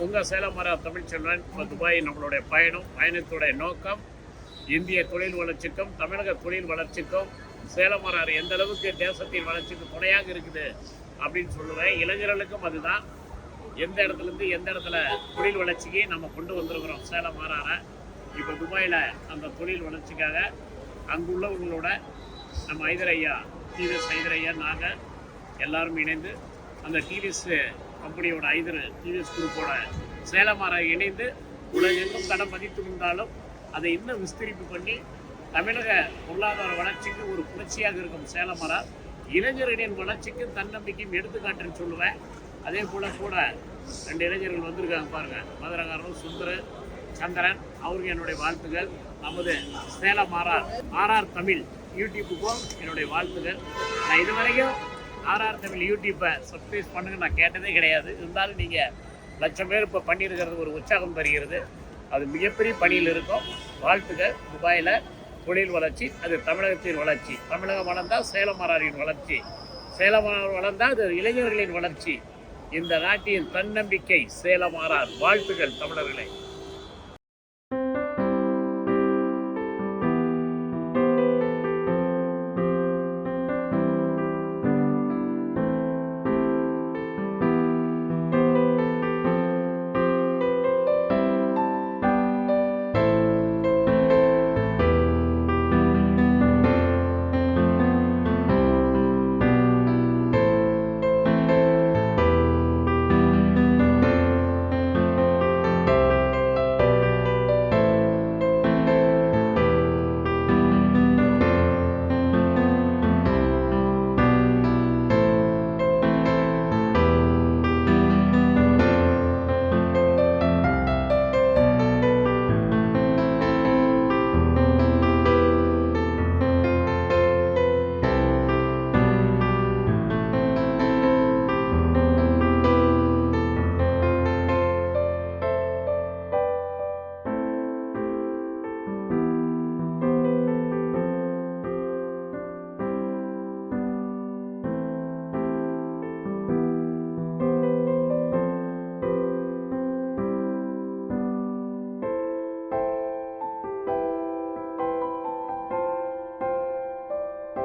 உங்கள் சேலமரா தமிழ்ச்செல்வன். இப்போ துபாய் நம்மளுடைய பயணத்துடைய நோக்கம் இந்திய தொழில் வளர்ச்சிக்கும் தமிழக தொழில் வளர்ச்சிக்கும் சேலமரார் எந்த அளவுக்கு தேசத்தின் வளர்ச்சிக்கு துணையாக இருக்குது அப்படின்னு சொல்லுவேன். இளைஞர்களுக்கும் அதுதான். எந்த இடத்துலேருந்து எந்த இடத்துல தொழில் வளர்ச்சிக்கு நம்ம கொண்டு வந்திருக்கிறோம் சேலமராரை. இப்போ துபாயில் அந்த தொழில் வளர்ச்சிக்காக அங்குள்ளவங்களோட நம்ம ஐதரையா டிவிஎஸ் ஐதரையா நாங்கள் எல்லாரும் இணைந்து அந்த டிவிஎஸ் கம்பெனியோட டிவிஎஸ் குரூப்போட சேலமரா இணைந்து உலகெங்கும் தடம் பதித்து இருந்தாலும் அதை இன்னும் விஸ்தரிப்பு பண்ணி தமிழக பொருளாதார வளர்ச்சிக்கு ஒரு புரட்சியாக இருக்கும் சேலமரா. இளைஞர்களின் வளர்ச்சிக்கு தன்னம்பிக்கையும் எடுத்துக்காட்டுன்னு சொல்லுவேன். அதே போல் கூட 2 இளைஞர்கள் வந்திருக்காங்க பாருங்கள், மதுரகாரனும் சுந்தர் சந்திரன். அவருக்கு என்னுடைய வாழ்த்துக்கள். நமது சேலமரா ஆர்ஆர் தமிழ் யூடியூப்புக்கும் என்னுடைய வாழ்த்துக்கள். நான் இதுவரைக்கும் ஆர்ஆர் தமிழ் யூடியூப்பை சப்ஸ்கிரைப் பண்ணுங்க நான் கேட்டதே கிடையாது. இருந்தாலும் நீங்கள் லட்சம் பேர் இப்போ பண்ணியிருக்கிறது ஒரு உற்சாகம் தருகிறது. அது மிகப்பெரிய பணியில் இருக்கும். வாழ்த்துக்கள். துபாயில் தொழில் வளர்ச்சி அது தமிழகத்தின் வளர்ச்சி. தமிழகம் வளர்ந்தால் சேலமராரின் வளர்ச்சி, சேலமரார் வளர்ந்தால் அது இளைஞர்களின் வளர்ச்சி. இந்த நாட்டின் தன்னம்பிக்கை சேலமரார். வாழ்த்துக்கள் தமிழர்களை.